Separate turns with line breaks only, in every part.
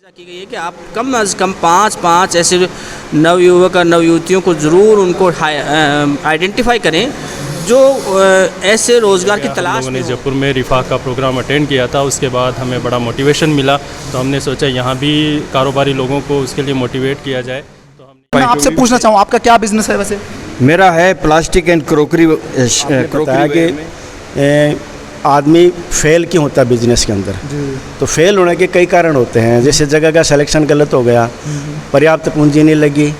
की गई है कि आप कम अज़ कम पाँच ऐसे नवयुवक और नवयुवतियों को ज़रूर उनको आइडेंटिफाई करें जो ऐसे रोज़गार की तलाश
लोगों
में
ने
हो।
जयपुर में रिफा का प्रोग्राम अटेंड किया था, उसके बाद हमें बड़ा मोटिवेशन मिला, तो हमने सोचा यहाँ भी कारोबारी लोगों को उसके लिए मोटिवेट किया जाए। तो हमने
मैं आपसे पूछना चाहूँ आपका क्या बिजनेस है वैसे?
मेरा है प्लास्टिक एंड क्रोकरी
बताया कि आदमी फेल क्यों होता है बिजनेस के अंदर। तो फेल होने के कई कारण होते हैं, जैसे जगह का सिलेक्शन गलत हो गया, पर्याप्त पूंजी नहीं लगी,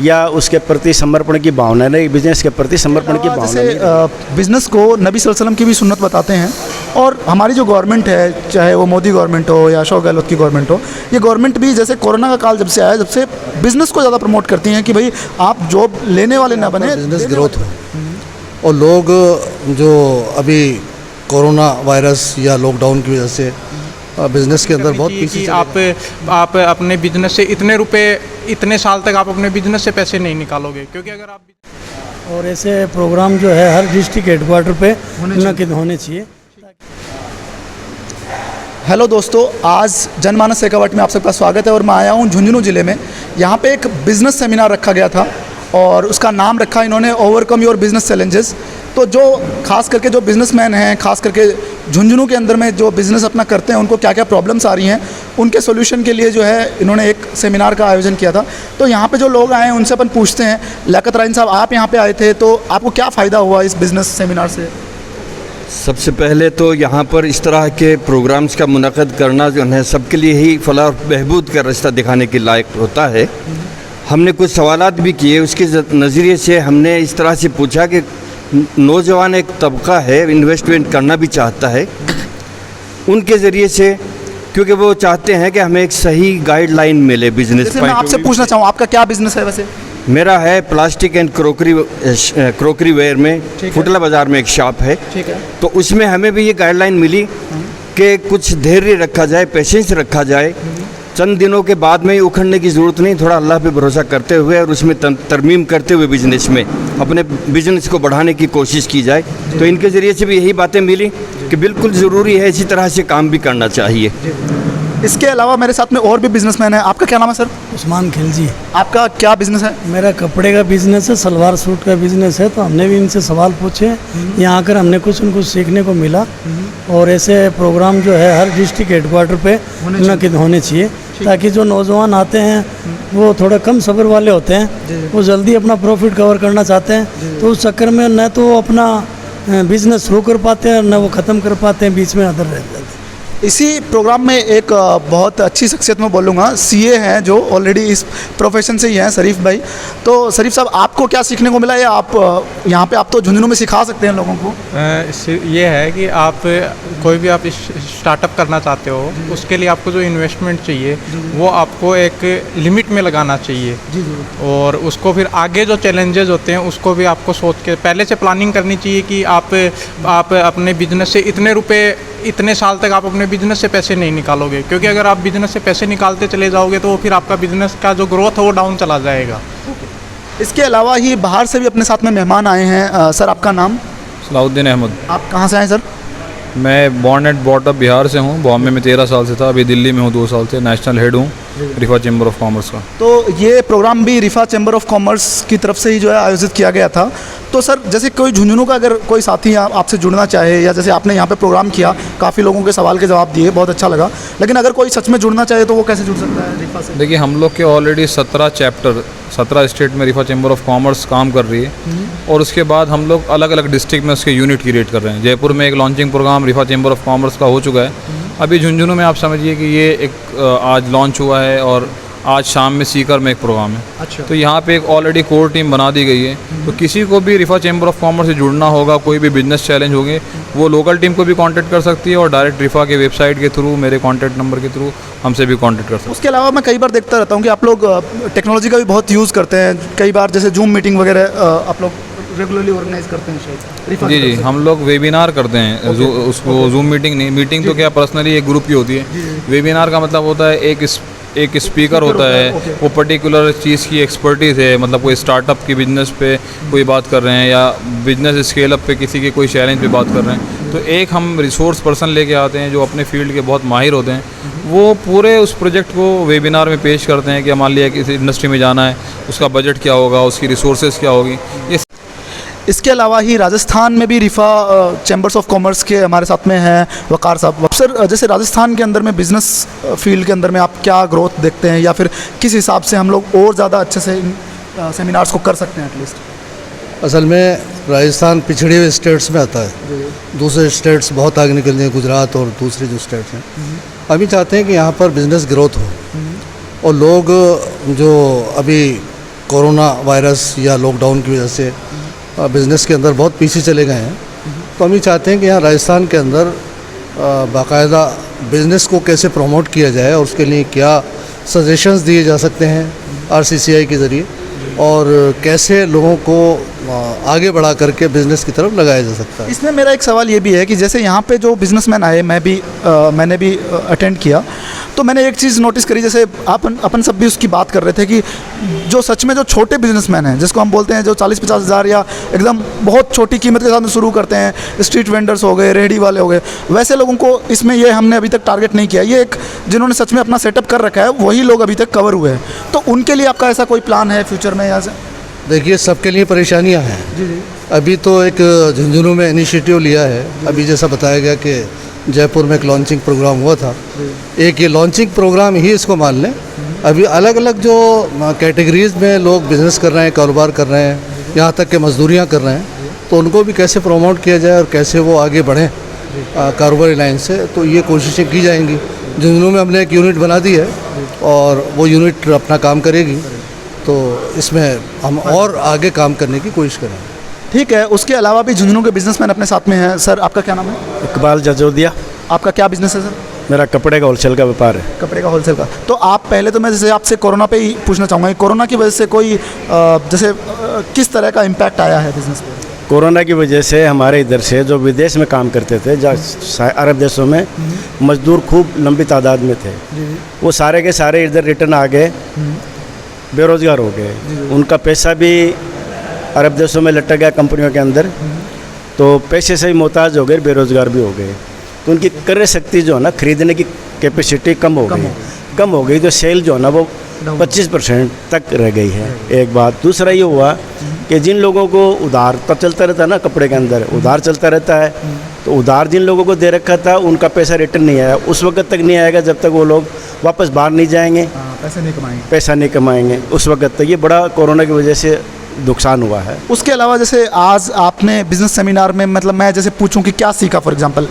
या उसके प्रति समर्पण की भावना नहीं, बिजनेस के प्रति समर्पण की भावना नहीं।
जैसे बिजनेस को नबी सल्लल्लाहु अलैहि वसल्लम की भी सुन्नत बताते हैं, और हमारी जो गवर्नमेंट है, चाहे वो मोदी गवर्नमेंट हो या अशोक गहलोत की गवर्नमेंट हो, ये गवर्नमेंट भी जैसे कोरोना का काल जब से आया, जब से बिजनेस को ज़्यादा प्रमोट करती हैं कि भाई आप जॉब लेने वाले ना बने,
बिजनेस ग्रोथ हो। और लोग जो अभी कोरोना वायरस या लॉकडाउन की वजह से बिजनेस के अंदर बहुत पीछे
आप अपने बिजनेस से इतने रुपए इतने साल तक आप अपने बिजनेस से पैसे नहीं निकालोगे, क्योंकि अगर आप
और ऐसे प्रोग्राम जो है हर डिस्ट्रिक्ट हेडक्वार्टर पे होने चाहिए।
हेलो दोस्तों, आज जनमानस शेखावाटी में आप सबका स्वागत है और मैं आया हूँ झुंझुनू ज़िले में। यहाँ पे एक बिज़नेस सेमिनार रखा गया था और उसका नाम रखा इन्होंने ओवरकम योर बिज़नेस चैलेंजेस। तो जो खास करके जो बिज़नेसमैन हैं, खास करके झुंझुनू के अंदर में जो बिज़नेस अपना करते हैं, उनको क्या क्या प्रॉब्लम्स आ रही हैं, उनके सॉल्यूशन के लिए जो है इन्होंने एक सेमिनार का आयोजन किया था। तो यहाँ पे जो लोग आए हैं उनसे अपन पूछते हैं। लियाकत राइन साहब, आप यहाँ पे आए थे, तो आपको क्या फ़ायदा हुआ इस बिज़नेस सेमिनार से?
सबसे पहले तो यहाँ पर इस तरह के प्रोग्राम्स का मुनक़द करना जो है सबके लिए ही फलाह और बहबूद का रास्ता दिखाने के लायक होता है। हमने कुछ सवालात भी किए, उसके नज़रिए से हमने इस तरह से पूछा कि नौजवान एक तबका है, इन्वेस्टमेंट करना भी चाहता है, उनके ज़रिए से, क्योंकि वो चाहते हैं कि हमें एक सही गाइडलाइन मिले बिजनेस।
जैसे मैं आपसे पूछना चाहूँ आपका क्या बिज़नेस है वैसे?
मेरा है प्लास्टिक एंड क्रोकरी वेयर में फुटला बाज़ार में एक शॉप है।
ठीक है।
तो उसमें हमें भी ये गाइडलाइन मिली कि कुछ धैर्य रखा जाए, पेशेंस रखा जाए, चंद दिनों के बाद में ही उखड़ने की ज़रूरत नहीं, थोड़ा अल्लाह पे भरोसा करते हुए और उसमें तरमीम करते हुए बिज़नेस में अपने बिज़नेस को बढ़ाने की कोशिश की जाए। तो इनके ज़रिए से भी यही बातें मिली कि बिल्कुल ज़रूरी है, इसी तरह से काम भी करना चाहिए।
इसके अलावा मेरे साथ में और भी बिजनेसमैन है। आपका क्या नाम है सर?
उस्मान खिलजी।
आपका क्या बिज़नेस है?
मेरा कपड़े का बिजनेस है, सलवार सूट का बिजनेस है। तो हमने भी इनसे सवाल पूछे, यहाँ आकर हमने कुछ उनको सीखने को मिला। और ऐसे प्रोग्राम जो है हर डिस्ट्रिक्ट हेडक्वार्टर पे होने चाहिए, ताकि जो नौजवान आते हैं वो थोड़े कम सब्र वाले होते हैं, वो जल्दी अपना प्रॉफिट कवर करना चाहते हैं। तो उस चक्कर में न तो वो अपना बिजनेस शुरू कर पाते हैं, न वो ख़त्म कर पाते हैं, बीच में अदर रह जाते हैं।
इसी प्रोग्राम में एक बहुत अच्छी शख्सियत मैं बोलूँगा, सीए हैं जो ऑलरेडी इस प्रोफेशन से ही हैं, शरीफ भाई। तो शरीफ साहब, आपको क्या सीखने को मिला? या आप यहाँ पे आप तो झुंझुनू में सिखा सकते हैं लोगों को?
ये है कि आप कोई भी आप स्टार्टअप करना चाहते हो, उसके लिए आपको जो इन्वेस्टमेंट चाहिए वो आपको एक लिमिट में लगाना चाहिए, और उसको फिर आगे जो चैलेंजेस होते हैं उसको भी आपको सोच के पहले से प्लानिंग करनी चाहिए कि आप अपने बिजनेस से इतने रुपए इतने साल तक आप अपने बिजनेस से पैसे नहीं निकालोगे, क्योंकि अगर आप बिजनेस से पैसे निकालते चले जाओगे तो फिर आपका बिजनेस का जो ग्रोथ है वो डाउन चला जाएगा।
इसके अलावा ही बाहर से भी अपने साथ में मेहमान आए हैं। सर, आपका नाम?
सलाउद्दीन अहमद।
आप कहाँ से आए सर?
मैं born and brought up Bihar से हूँ। बॉम्बे में 13 साल से था, अभी दिल्ली में हूँ 2 साल से। नेशनल हेड हूँ रिफा चैम्बर ऑफ कॉमर्स का।
तो ये प्रोग्राम भी रिफा चैम्बर ऑफ कॉमर्स की तरफ से ही जो है आयोजित किया गया था। तो सर, जैसे कोई झुंझुनू का अगर कोई साथी आपसे जुड़ना चाहे, या जैसे आपने यहाँ पे प्रोग्राम किया, काफ़ी लोगों के सवाल के जवाब दिए, बहुत अच्छा लगा, लेकिन अगर कोई सच में जुड़ना चाहे तो वो कैसे जुड़ सकता है रिफा से?
देखिए, हम लोग के ऑलरेडी 17 चैप्टर 17 स्टेट में रिफा चैम्बर ऑफ कॉमर्स काम कर रही है, और उसके बाद हम लोग अलग अलग डिस्ट्रिक्ट में उसके यूनिट क्रिएट कर रहे हैं। जयपुर में एक लॉन्चिंग प्रोग्राम रिफा चैम्बर ऑफ कॉमर्स का हो चुका है। अभी झुंझुनू में आप समझिए कि ये एक आज लॉन्च हुआ है, और आज शाम में सीकर में एक प्रोग्राम है।
अच्छा।
तो यहाँ पे एक ऑलरेडी कोर टीम बना दी गई है। तो किसी को भी रिफा चैम्बर ऑफ कॉमर्स से जुड़ना होगा, कोई भी बिजनेस चैलेंज होंगे, वो लोकल टीम को भी कांटेक्ट कर सकती है, और डायरेक्ट रिफा के वेबसाइट के थ्रू, मेरे कॉन्टैक्ट नंबर के थ्रू हमसे भी कांटेक्ट कर सकते हैं।
उसके अलावा मैं कई बार देखता रहता हूँ कि आप लोग टेक्नोलॉजी का भी बहुत यूज़ करते हैं। कई बार जैसे जूम मीटिंग वगैरह आप लोग रेगुलरली ऑर्गेनाइज करते हैं शायद?
जी, हम लोग वेबिनार करते हैं। उसको जूम मीटिंग नहीं, मीटिंग तो क्या पर्सनली एक ग्रुप की होती है। वेबिनार का मतलब होता है एक स्पीकर होता है, वो पर्टिकुलर चीज़ की एक्सपर्टीज़ है, मतलब कोई स्टार्टअप की बिजनेस पे कोई बात कर रहे हैं, या बिजनेस स्केल अप पे किसी के कोई चैलेंज पे बात कर रहे हैं। तो एक हम रिसोर्स पर्सन लेके आते हैं जो अपने फील्ड के बहुत माहिर होते हैं, वो पूरे उस प्रोजेक्ट को वेबिनार में पेश करते हैं कि मान लिया किसी इंडस्ट्री में जाना है, उसका बजट क्या होगा, उसकी रिसोर्सेज क्या होगी। ये
इसके अलावा ही राजस्थान में भी रिफ़ा चैम्बर्स ऑफ कॉमर्स के हमारे साथ में हैं वकार साहब। सर, जैसे राजस्थान के अंदर में बिज़नेस फील्ड के अंदर में आप क्या ग्रोथ देखते हैं, या फिर किस हिसाब से हम लोग और ज़्यादा अच्छे से इन सेमिनार्स को कर सकते हैं एटलीस्ट?
असल में राजस्थान पिछड़े हुए स्टेट्स में आता है, दूसरे स्टेट्स बहुत आगे निकल रहे हैं, गुजरात और दूसरे जो स्टेट्स हैं। हम भी चाहते हैं कि यहाँ पर बिज़नेस ग्रोथ हो और लोग जो अभी कोरोना वायरस या लॉकडाउन की वजह से बिज़नेस के अंदर बहुत पीछे चले गए हैं, तो हम ये चाहते हैं कि यहाँ राजस्थान के अंदर बाकायदा बिज़नेस को कैसे प्रमोट किया जाए और उसके लिए क्या सजेशंस दिए जा सकते हैं RCCI के ज़रिए, और कैसे लोगों को आगे बढ़ा करके बिज़नेस की तरफ लगाया जा सकता है।
इसमें मेरा एक सवाल ये भी है कि जैसे यहाँ पे जो बिजनेसमैन आए, मैंने भी अटेंड किया, तो मैंने एक चीज़ नोटिस करी, जैसे अपन सब भी उसकी बात कर रहे थे कि जो सच में जो छोटे बिजनेसमैन हैं, जिसको हम बोलते हैं जो 40-50 हज़ार या एकदम बहुत छोटी कीमत के साथ में शुरू करते हैं, स्ट्रीट वेंडर्स हो गए, रेहड़ी वाले हो गए, वैसे लोगों को इसमें ये हमने अभी तक टारगेट नहीं किया। ये एक जिन्होंने सच में अपना सेटअप कर रखा है वही लोग अभी तक कवर हुए हैं, तो उनके लिए आपका ऐसा कोई प्लान है फ्यूचर में? यहाँ से
देखिए, सबके लिए परेशानियाँ हैं।
जी जी।
अभी तो एक झुंझुनू में इनिशिएटिव लिया है, अभी जैसा बताया गया कि जयपुर में एक लॉन्चिंग प्रोग्राम हुआ था, एक ये लॉन्चिंग प्रोग्राम ही इसको मान लें। अभी अलग अलग जो कैटेगरीज़ में लोग बिज़नेस कर रहे हैं, कारोबार कर रहे हैं, यहाँ तक कि मजदूरियाँ कर रहे हैं, तो उनको भी कैसे प्रमोट किया जाए और कैसे वो आगे बढ़ें कारोबारी लाइन से, तो ये कोशिशें की जाएंगी। झुंझुनू में हमने एक यूनिट बना दी है और वो यूनिट अपना काम करेगी, तो इसमें हम और आगे काम करने की कोशिश करेंगे।
ठीक है। उसके अलावा भी झुंझुनू के बिजनेसमैन अपने साथ में हैं। सर, आपका क्या नाम है?
इकबाल जजोदिया।
आपका क्या बिजनेस है सर?
मेरा कपड़े का होलसेल का व्यापार है।
कपड़े का होलसेल का। तो आप पहले तो मैं जैसे आपसे कोरोना पे ही पूछना चाहूँगा, कोरोना की वजह से कोई किस तरह का इम्पैक्ट आया है बिज़नेस पे?
कोरोना की वजह से हमारे इधर से जो विदेश में काम करते थे, जहाँ अरब देशों में मजदूर खूब लंबी तादाद में थे, वो सारे के सारे इधर रिटर्न आ गए, बेरोज़गार हो गए। उनका पैसा भी अरब देशों में लटक गया कंपनियों के अंदर, तो पैसे से ही मोहताज हो गए, बेरोज़गार भी हो गए। तो उनकी क्रय शक्ति जो है ना, खरीदने की कैपेसिटी कम हो गई, तो सेल जो है ना वो 25% तक रह गई है। एक बात। दूसरा ये हुआ कि जिन लोगों को उधार तब चलता रहता है ना, कपड़े के अंदर उधार चलता रहता है, तो उधार जिन लोगों को दे रखा था उनका पैसा रिटर्न नहीं आया, उस वक्त तक नहीं आएगा जब तक वो लोग वापस बाहर नहीं जाएंगे, पैसा नहीं कमाएंगे उस वक्त तक। ये बड़ा कोरोना की वजह से नुकसान हुआ है।
उसके अलावा जैसे आज आपने बिजनेस सेमिनार में, मतलब मैं जैसे पूछूं कि क्या सीखा, फॉर एग्जांपल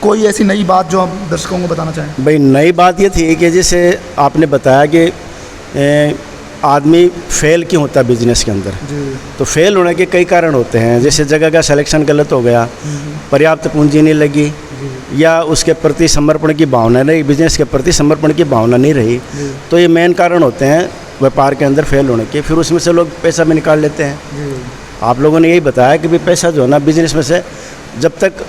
कोई ऐसी नई बात जो आप दर्शकों को बताना चाहें?
भाई, नई बात ये थी कि जैसे आपने बताया कि आदमी फेल क्यों होता है बिजनेस के अंदर, तो फेल होने के कई कारण होते हैं। जैसे जगह का सिलेक्शन गलत हो गया, पर्याप्त पूंजी नहीं लगी, या उसके प्रति समर्पण की भावना नहीं, बिजनेस के प्रति समर्पण की भावना नहीं रही, तो ये मेन कारण होते हैं व्यापार के अंदर फेल होने के। फिर उसमें से लोग पैसा भी निकाल लेते हैं। आप लोगों ने यही बताया कि भाई पैसा जो है ना बिजनेस में से, जब तक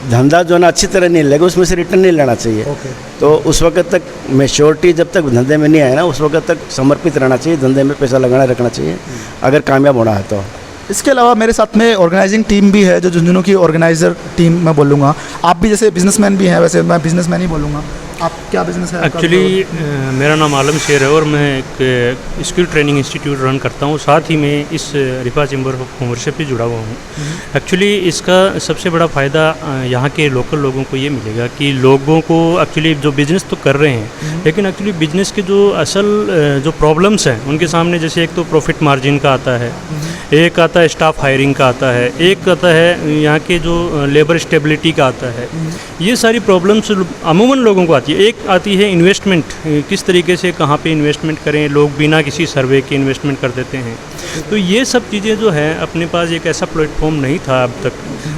धंधा जो है ना अच्छी तरह नहीं लगेगा उसमें से रिटर्न नहीं लेना चाहिए। तो उस वक्त तक मैच्योरिटी जब तक धंधे में नहीं आए ना, उस वक्त तक समर्पित रहना चाहिए, धंधे में पैसा लगाना रखना चाहिए अगर कामयाब होना है तो।
इसके अलावा मेरे साथ में ऑर्गेनाइजिंग टीम भी है, जो झुंझुनू की ऑर्गेनाइजर टीम मैं बोलूँगा। आप भी जैसे बिजनेसमैन भी हैं, वैसे मैं बिजनेसमैन ही बोलूँगा। आप क्या बिजनेस है?
एक्चुअली मेरा नाम आलम शेर है और मैं एक स्किल ट्रेनिंग इंस्टीट्यूट रन करता हूँ, साथ ही मैं इस रिफा चैम्बर ऑफ कॉमर्स से भी जुड़ा हुआ हूँ। एक्चुअली इसका सबसे बड़ा फ़ायदा यहाँ के लोकल लोगों को ये मिलेगा कि लोगों को एक्चुअली जो बिज़नेस तो कर रहे हैं, लेकिन एक्चुअली बिज़नेस के जो असल जो प्रॉब्लम्स हैं उनके सामने, जैसे एक तो प्रॉफिट मार्जिन का आता है, एक आता है स्टाफ हायरिंग का आता है, एक आता है यहाँ के जो लेबर स्टेबिलिटी का आता है। ये सारी प्रॉब्लम्स अमूमन लोगों को आती है। एक आती है इन्वेस्टमेंट, किस तरीके से कहाँ पे इन्वेस्टमेंट करें, लोग बिना किसी सर्वे के इन्वेस्टमेंट कर देते हैं। तो ये सब चीज़ें जो है, अपने पास एक ऐसा प्लेटफॉर्म नहीं था अब तक,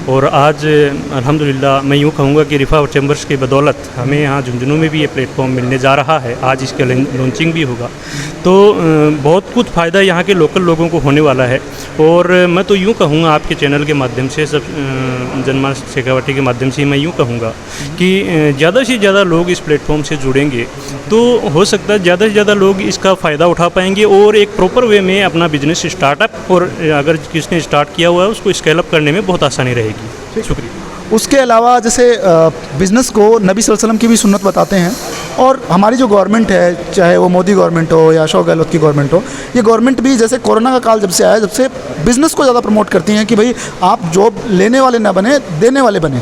और आज अल्हम्दुलिल्लाह मैं यूँ कहूँगा कि रिफा चैम्बर्स की बदौलत हमें यहाँ झुंझुनू में भी ये प्लेटफॉर्म मिलने जा रहा है। आज इसका लॉन्चिंग भी होगा, तो बहुत कुछ फ़ायदा यहाँ के लोकल लोगों को होने वाला है। और मैं तो यूँ कहूँगा आपके चैनल के माध्यम से, सब जनमानस शेखावटी के माध्यम से मैं यूँ कहूँगा कि ज़्यादा से ज़्यादा लोग इस प्लेटफॉर्म से जुड़ेंगे तो हो सकता है ज़्यादा से ज़्यादा लोग इसका फ़ायदा उठा पाएंगे और एक प्रॉपर वे में अपना बिजनेस स्टार्टअप, और अगर किसने स्टार्ट किया हुआ है उसको स्केल अप करने में बहुत आसानी रहेगी। शुक्रिया।
उसके अलावा जैसे बिज़नेस को नबी सल्लल्लाहु अलैहि वसल्लम की भी सुन्नत बताते हैं, और हमारी जो गवर्नमेंट है, चाहे वो मोदी गवर्नमेंट हो या अशोक गहलोत की गवर्नमेंट हो, ये गवर्नमेंट भी जैसे कोरोना का काल जब से आया, जब से बिज़नेस को ज़्यादा प्रमोट करती हैं कि भाई आप जॉब लेने वाले ना बने, देने वाले बने।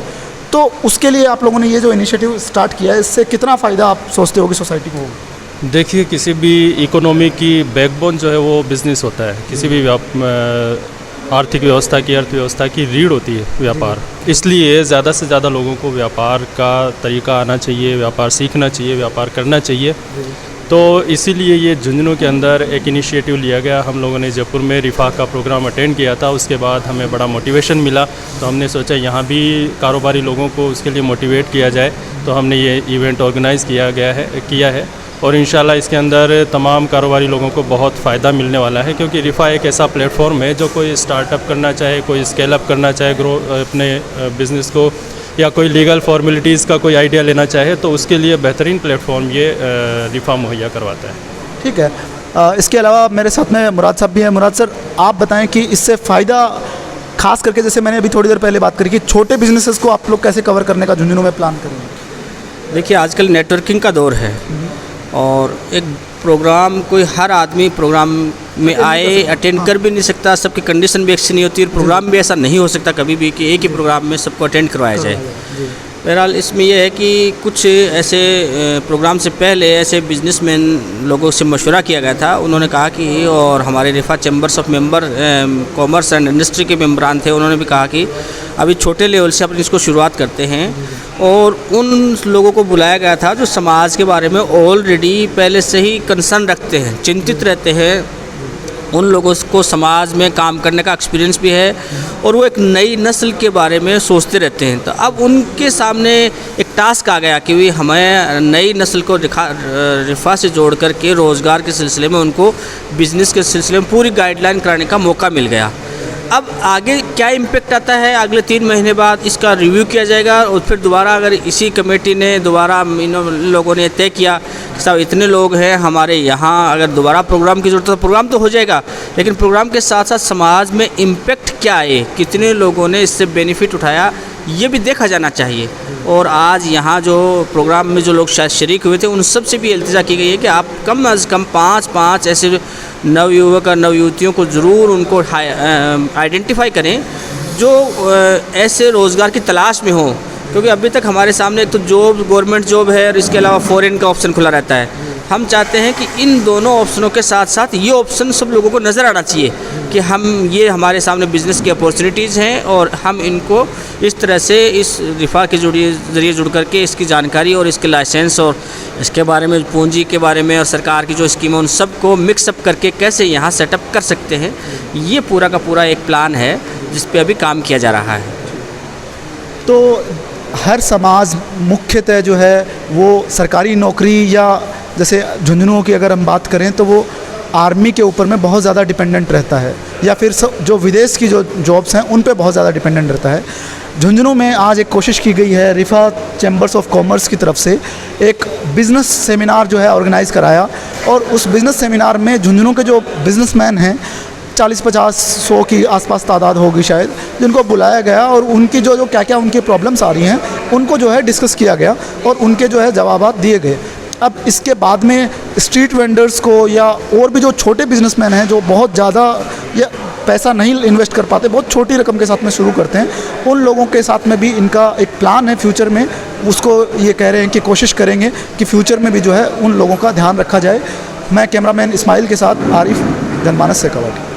तो उसके लिए आप लोगों ने ये जो इनिशिएटिव स्टार्ट किया है, इससे कितना फ़ायदा आप सोचते हो कि सोसाइटी को होगा?
देखिए, किसी भी इकोनॉमी की बैकबोन जो है वो बिज़नेस होता है। किसी भी आर्थिक व्यवस्था की, अर्थव्यवस्था की रीढ़ होती है व्यापार। इसलिए ज़्यादा से ज़्यादा लोगों को व्यापार का तरीका आना चाहिए, व्यापार सीखना चाहिए, व्यापार करना चाहिए। तो इसीलिए ये झुंझुनू के अंदर एक इनिशिएटिव लिया गया। हम लोगों ने जयपुर में रिफा का प्रोग्राम अटेंड किया था, उसके बाद हमें बड़ा मोटिवेशन मिला। तो हमने सोचा यहाँ भी कारोबारी लोगों को उसके लिए मोटिवेट किया जाए, तो हमने ये इवेंट ऑर्गेनाइज़ किया है और इंशाल्लाह इसके अंदर तमाम कारोबारी लोगों को बहुत फ़ायदा मिलने वाला है, क्योंकि रिफा एक ऐसा प्लेटफॉर्म है जो कोई स्टार्टअप करना चाहे, कोई स्केल अप करना चाहे, ग्रो अपने बिज़नेस को, या कोई लीगल फॉर्मेलिटीज़ का कोई आइडिया लेना चाहे, तो उसके लिए बेहतरीन प्लेटफॉर्म ये रिफा मुहैया करवाता है।
ठीक है। इसके अलावा मेरे साथ में मुराद साहब भी हैं। मुराद सर, आप बताएं कि इससे फ़ायदा खास करके, जैसे मैंने अभी थोड़ी देर पहले बात करी कि छोटे बिजनेसेस को आप लोग कैसे कवर करने का झुंझुनू में प्लान करेंगे?
देखिए, आजकल नेटवर्किंग का दौर है और एक प्रोग्राम कोई हर आदमी प्रोग्राम में आए अटेंड कर भी नहीं सकता, सबकी कंडीशन भी अच्छी नहीं होती और प्रोग्राम भी ऐसा नहीं हो सकता कभी भी कि एक ही प्रोग्राम में सबको अटेंड करवाया जाए। बहरहाल इसमें यह है कि कुछ ऐसे प्रोग्राम से पहले ऐसे बिजनेसमैन लोगों से मशवरा किया गया था। उन्होंने कहा कि, और हमारे रिफा chambers of commerce and industry के मेम्बरान थे, उन्होंने भी कहा कि अभी छोटे लेवल से अपनी इसको शुरुआत करते हैं। और उन लोगों को बुलाया गया था जो समाज के बारे में ऑलरेडी पहले से ही कंसर्न रखते हैं, चिंतित रहते हैं। उन लोगों को समाज में काम करने का एक्सपीरियंस भी है और वो एक नई नस्ल के बारे में सोचते रहते हैं। तो अब उनके सामने एक टास्क आ गया कि हमें नई नस्ल को रिफा से जोड़ करके रोज़गार के सिलसिले में, उनको बिज़नेस के सिलसिले में पूरी गाइडलाइन कराने का मौका मिल गया। अब आगे क्या इम्पेक्ट आता है, अगले 3 महीने बाद इसका रिव्यू किया जाएगा और फिर दोबारा अगर इसी कमेटी ने दोबारा इन लोगों ने तय किया कि साहब इतने लोग हैं हमारे यहाँ, अगर दोबारा प्रोग्राम की ज़रूरत है तो प्रोग्राम तो हो जाएगा, लेकिन प्रोग्राम के साथ साथ समाज में इम्पेक्ट क्या है, कितने लोगों ने इससे बेनिफिट उठाया, ये भी देखा जाना चाहिए। और आज यहाँ जो प्रोग्राम में जो लोग शायद शरीक हुए थे, उन सब से भी इल्तिजा की गई है कि आप कम अज़ कम 5 ऐसे नवयुवक और नवयुवतियों को ज़रूर उनको आइडेंटिफाई करें जो ऐसे रोज़गार की तलाश में हो, क्योंकि अभी तक हमारे सामने एक तो जॉब, गवर्नमेंट जॉब है और इसके अलावा फॉरेन का ऑप्शन खुला रहता है। हम चाहते हैं कि इन दोनों ऑप्शनों के साथ साथ ये ऑप्शन सब लोगों को नज़र आना चाहिए कि ये हमारे सामने बिज़नेस की अपॉर्चुनिटीज़ हैं और हम इनको इस तरह से इस रिफा के ज़रिए जुड़ करके इसकी जानकारी और इसके लाइसेंस और इसके बारे में, पूंजी के बारे में और सरकार की जो स्कीम है, उन सब को मिक्सअप करके कैसे यहाँ सेटअप कर सकते हैं, ये पूरा का पूरा एक प्लान है जिस पे अभी काम किया जा रहा है।
तो हर समाज मुख्यतः जो है वो सरकारी नौकरी, या जैसे झुंझुनू की अगर हम बात करें तो वो आर्मी के ऊपर में बहुत ज़्यादा डिपेंडेंट रहता है, या फिर जो विदेश की जो जॉब्स हैं उन पे बहुत ज़्यादा डिपेंडेंट रहता है। झुंझुनू में आज एक कोशिश की गई है, रिफा चैम्बर्स ऑफ कॉमर्स की तरफ से एक बिज़नेस सेमिनार जो है ऑर्गेनाइज़ कराया, और उस बिज़नेस सेमिनार में झुंझुनू के जो बिज़नेसमैन हैं 40-50-100 की आसपास तादाद होगी शायद, जिनको बुलाया गया और उनकी जो क्या क्या उनकी प्रॉब्लम्स आ रही हैं उनको जो है डिस्कस किया गया और उनके जो है जवाबात दिए गए। अब इसके बाद में स्ट्रीट वेंडर्स को या और भी जो छोटे बिजनेसमैन हैं जो बहुत ज़्यादा या पैसा नहीं इन्वेस्ट कर पाते, बहुत छोटी रकम के साथ में शुरू करते हैं, उन लोगों के साथ में भी इनका एक प्लान है फ्यूचर में। उसको ये कह रहे हैं कि कोशिश करेंगे कि फ्यूचर में भी जो है उन लोगों का ध्यान रखा जाए। मैं कैमरामैन इस्माइल के साथ आरिफ, जनमानस शेखावाटी।